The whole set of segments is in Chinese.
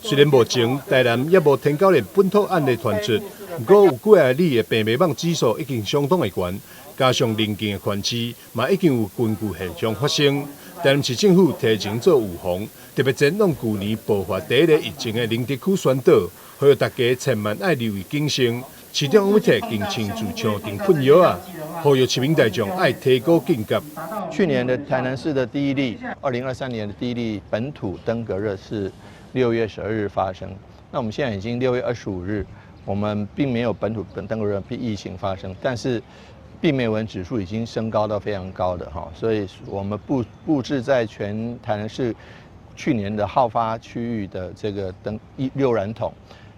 虽然目前台南也无天狗类本土案例传出，不过有几个里的病媒网指数已经相当的悬，加上邻近的县市嘛已经有群聚现象发生。台南市政府提前做预防，特别展望去年爆发第一个疫情的林德区宣导，呼吁大家千万要留意谨慎。市长王美铁更亲自敲定困扰啊，呼吁市民大众要提高警觉。去年的台南市的第一例，2023年的第一例本土登革热是6月12日发生。那我们现在已经6月25日，我们并没有本土登革热疫情发生，但是病媒蚊指数已经升高到非常高的哈，所以我们布置在全台南市去年的好发区域的这个溜卵桶，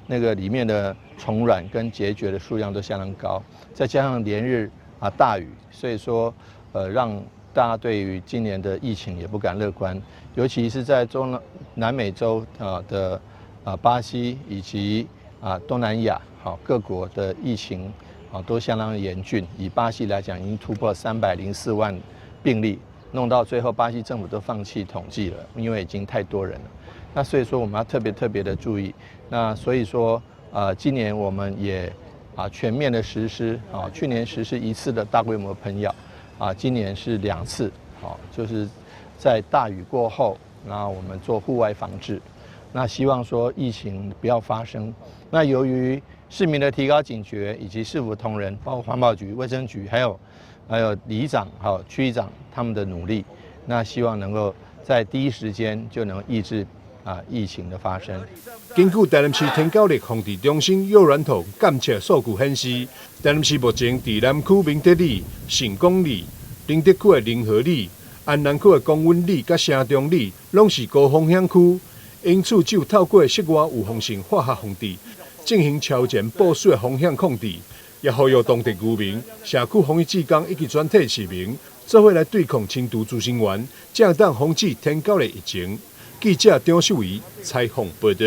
那个里面的虫卵跟孑孓的数量都相当高，再加上连日大雨，所以说让大家对于今年的疫情也不敢乐观，尤其是在南美洲的巴西以及东南亚各国的疫情都相当严峻。以巴西来讲，已经突破304万病例，弄到最后巴西政府都放弃统计了，因为已经太多人了。那所以说我们要特别的注意。那所以说今年我们也全面的实施去年实施1次的大规模喷药今年是2次就是在大雨过后，那我们做户外防治。那希望说疫情不要发生。那由于市民的提高警觉，以及市府同仁，包括环保局、卫生局，还有里长、区长他们的努力，那希望能够在第一时间就能抑制疫情的发生。根据台南市天狗类防治中心幼软桶监测数据显示，台南市目前在南区明德里、成功里、林德区的林和里、安南区的公园里、甲城中里，拢是高风险区，因此只有透过室外预防性化学防治，进行超前部署的风险控制，也呼吁当地居民、社区防疫志工以及全体市民，做伙来对抗轻度助生源，才当防止天狗类疫情。记者张秀仪采访报道。